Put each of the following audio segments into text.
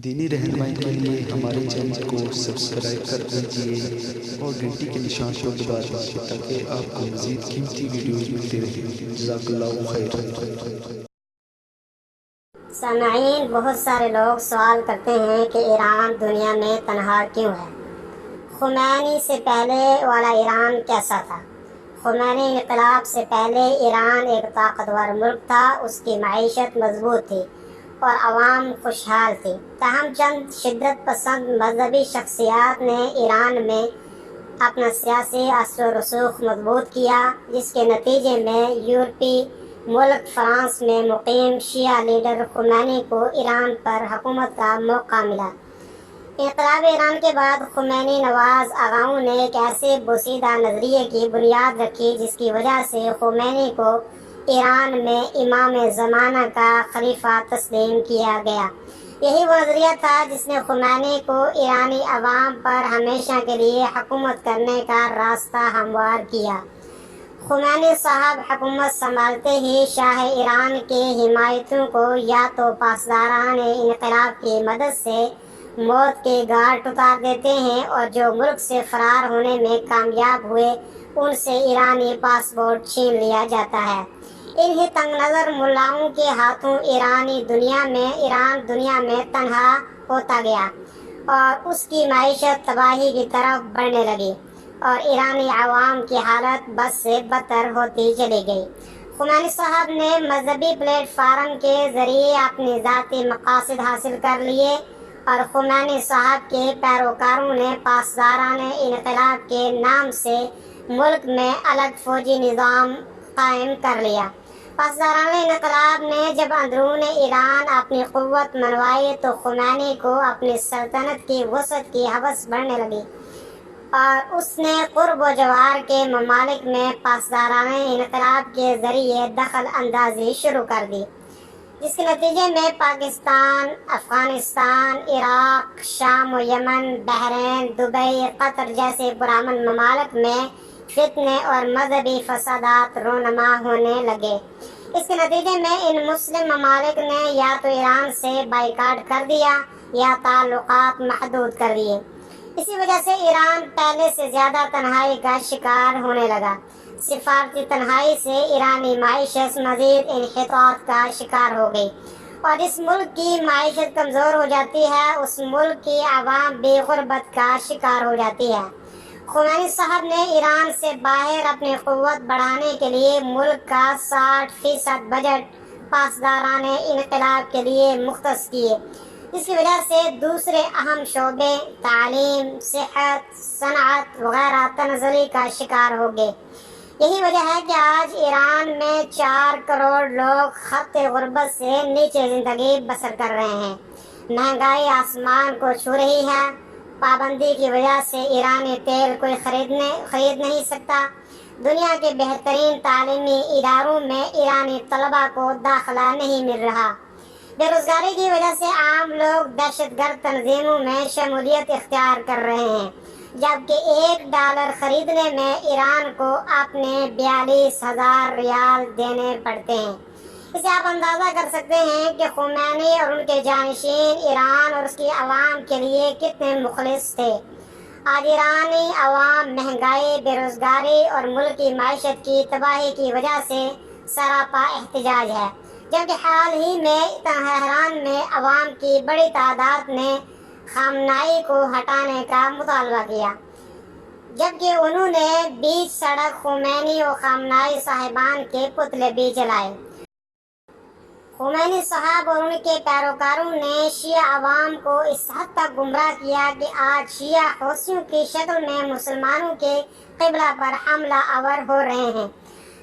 دینی رہنمائی کے لیے ہمارے چینل کو سبسکرائب کر دیجیے اور گھنٹی کے نشان کو دبا دیجیے تاکہ آپ کو مزید قیمتی ویڈیوز ملتے رہیں۔ جزاک اللہ خیر۔ سامعین، بہت سارے لوگ سوال کرتے ہیں کہ ایران دنیا میں تنہا کیوں ہے؟ خمینی سے پہلے والا ایران کیسا تھا؟ خمینی انقلاب سے پہلے ایران ایک طاقتور ملک تھا، اس کی معیشت مضبوط تھی اور عوام خوشحال تھی۔ تاہم چند شدت پسند مذہبی شخصیات نے ایران میں اپنا سیاسی اثر و رسوخ مضبوط کیا، جس کے نتیجے میں یورپی ملک فرانس میں مقیم شیعہ لیڈر خمینی کو ایران پر حکومت کا موقع ملا۔ انقلاب ایران کے بعد خمینی نواز آغاؤں نے ایک ایسے بوسیدہ نظریے کی بنیاد رکھی جس کی وجہ سے خمینی کو ایران میں امام زمانہ کا خلیفہ تسلیم کیا گیا۔ یہی وہ نظریہ تھا جس نے خمینی کو ایرانی عوام پر ہمیشہ کے لیے حکومت کرنے کا راستہ ہموار کیا۔ خمینی صاحب حکومت سنبھالتے ہی شاہ ایران کے حمایتوں کو یا تو پاسداران انقلاب کی مدد سے موت کے گھاٹ اتار دیتے ہیں، اور جو ملک سے فرار ہونے میں کامیاب ہوئے ان سے ایرانی پاسپورٹ چھین لیا جاتا ہے۔ انہی تنگ نظر ملاؤں کے ہاتھوں ایران دنیا میں تنہا ہوتا گیا اور اس کی معیشت تباہی کی طرف بڑھنے لگی اور ایرانی عوام کی حالت بد سے بدتر ہوتی چلی گئی۔ خمینی صاحب نے مذہبی پلیٹ فارم کے ذریعے اپنی ذاتی مقاصد حاصل کر لیے اور خمینی صاحب کے پیروکاروں نے پاسداران انقلاب کے نام سے ملک میں الگ فوجی نظام قائم کر لیا۔ پاسداران انقلاب نے جب اندرون ایران اپنی قوت منوائی تو خمینی کو اپنی سلطنت کی وسعت کی ہوس بڑھنے لگی اور اس نے قرب و جوار کے ممالک میں پاسداران انقلاب کے ذریعے دخل اندازی شروع کر دی، جس کے نتیجے میں پاکستان، افغانستان، عراق، شام و یمن، بحرین، دبئی، قطر جیسے پرامن ممالک میں فتنے اور مذہبی فسادات رونما ہونے لگے۔ اس کے نتیجے میں ان مسلم ممالک نے یا تو ایران سے بائیکاٹ کر دیا یا تعلقات محدود کر دیے۔ اسی وجہ سے ایران پہلے سے زیادہ تنہائی کا شکار ہونے لگا۔ سفارتی تنہائی سے ایرانی معیشت مزید انحطاط کا شکار ہو گئی، اور جس ملک کی معیشت کمزور ہو جاتی ہے اس ملک کی عوام بھی غربت کا شکار ہو جاتی ہے۔ خمینی صاحب نے ایران سے باہر اپنی قوت بڑھانے کے لیے ملک کا 60% بجٹ پاسداران انقلاب کے لیے مختص کیے، جس کی وجہ سے دوسرے اہم شعبے تعلیم، صحت، صنعت وغیرہ تنزلی کا شکار ہو گئے۔ یہی وجہ ہے کہ آج ایران میں 4 کروڑ لوگ خط غربت سے نیچے زندگی بسر کر رہے ہیں۔ مہنگائی آسمان کو چھو رہی ہے۔ پابندی کی وجہ سے ایرانی تیل کوئی خرید نہیں سکتا۔ دنیا کے بہترین تعلیمی اداروں میں ایرانی طلباء کو داخلہ نہیں مل رہا۔ بے روزگاری کی وجہ سے عام لوگ دہشت گرد تنظیموں میں شمولیت اختیار کر رہے ہیں، جبکہ $1 خریدنے میں ایران کو اپنے 42,000 ریال دینے پڑتے ہیں۔ اسے آپ اندازہ کر سکتے ہیں کہ خمینی اور ان کے جانشین ایران اور اس کی عوام کے لیے کتنے مخلص تھے۔ آج ایرانی عوام مہنگائی، بے روزگاری اور ملک کی معیشت کی تباہی کی وجہ سے سراپا احتجاج ہے، جبکہ حال ہی میں تہران میں عوام کی بڑی تعداد نے خامنائی کو ہٹانے کا مطالبہ کیا، جبکہ انہوں نے بیچ سڑک خمینی و خامنائی صاحبان کے پتلے بھی جلائے۔ خمینی صاحب اور ان کے پیروکاروں نے شیعہ عوام کو اس حد تک گمراہ کیا کہ آج شیعہ حوثیوں کی شکل میں مسلمانوں کے قبلہ پر حملہ آور ہو رہے ہیں،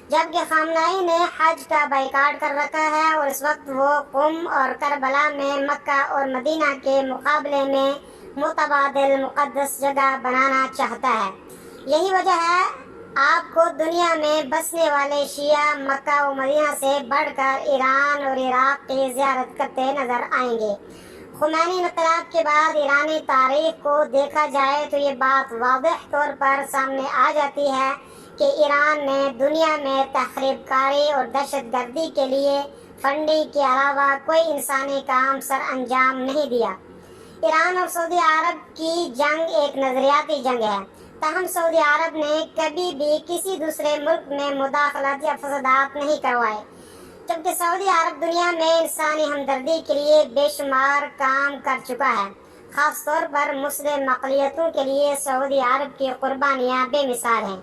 جبکہ خامنائی نے حج کا بائیکاٹ کر رکھا ہے اور اس وقت وہ قم اور کربلا میں مکہ اور مدینہ کے مقابلے میں متبادل مقدس جگہ بنانا چاہتا ہے۔ یہی وجہ ہے آپ کو دنیا میں بسنے والے شیعہ مکہ و مدینہ سے بڑھ کر ایران اور عراق کی زیارت کرتے نظر آئیں گے۔ خمینی انقلاب کے بعد ایرانی تاریخ کو دیکھا جائے تو یہ بات واضح طور پر سامنے آ جاتی ہے کہ ایران نے دنیا میں تخریب کاری اور دہشت گردی کے لیے فنڈنگ کے علاوہ کوئی انسانی کام سر انجام نہیں دیا۔ ایران اور سعودی عرب کی جنگ ایک نظریاتی جنگ ہے، تاہم سعودی عرب نے کبھی بھی کسی دوسرے ملک میں مداخلت یا فسادات نہیں کروائے، جبکہ سعودی عرب دنیا میں انسانی ہمدردی کے لیے بے شمار کام کر چکا ہے۔ خاص طور پر مسلم اقلیتوں کے لیے سعودی عرب کی قربانیاں بے مثال ہیں۔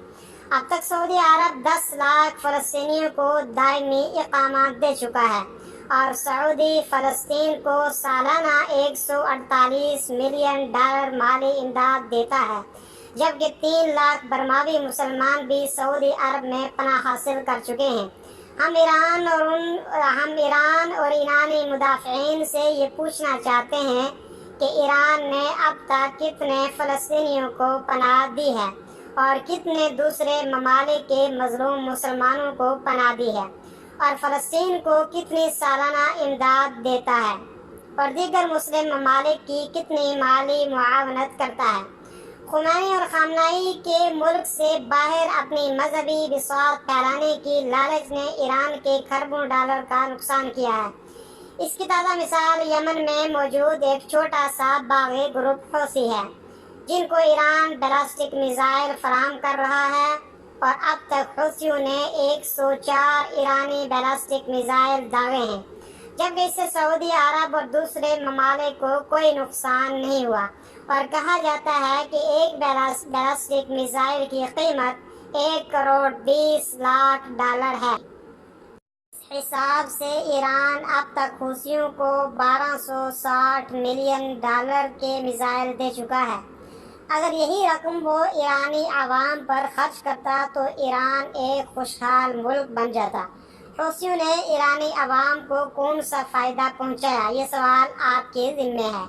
اب تک سعودی عرب 10 لاکھ فلسطینیوں کو دائمی اقامت دے چکا ہے اور سعودی فلسطین کو سالانہ $148 ملین مالی امداد دیتا ہے، جبکہ 3 لاکھ برماوی مسلمان بھی سعودی عرب میں پناہ حاصل کر چکے ہیں۔ ہم ایران اور ایرانی مدافعین سے یہ پوچھنا چاہتے ہیں کہ ایران نے اب تک کتنے فلسطینیوں کو پناہ دی ہے اور کتنے دوسرے ممالک کے مظلوم مسلمانوں کو پناہ دی ہے، اور فلسطین کو کتنی سالانہ امداد دیتا ہے اور دیگر مسلم ممالک کی کتنی مالی معاونت کرتا ہے۔ خمینی اور خامنائی کے ملک سے باہر اپنی مذہبی بساط پھیلانے کی لالچ نے ایران کے کھربوں ڈالر کا نقصان کیا ہے۔ اس کی تازہ مثال یمن میں موجود ایک چھوٹا سا باغی گروپ حوثی ہے، جن کو ایران بیلسٹک میزائل فراہم کر رہا ہے، اور اب تک حوثیوں نے 104 ایرانی بیلسٹک میزائل داغے ہیں، جبکہ اس سے سعودی عرب اور دوسرے ممالک کو کوئی نقصان نہیں ہوا، اور کہا جاتا ہے کہ ایک بیلسٹک میزائل کی قیمت $1,20,00,000 ہے۔ اس حساب سے ایران اب تک حوثیوں کو $1,260 ملین کے میزائل دے چکا ہے۔ اگر یہی رقم وہ ایرانی عوام پر خرچ کرتا تو ایران ایک خوشحال ملک بن جاتا۔ حوثیوں نے ایرانی عوام کو کون سا فائدہ پہنچایا، یہ سوال آپ کے ذمہ ہے۔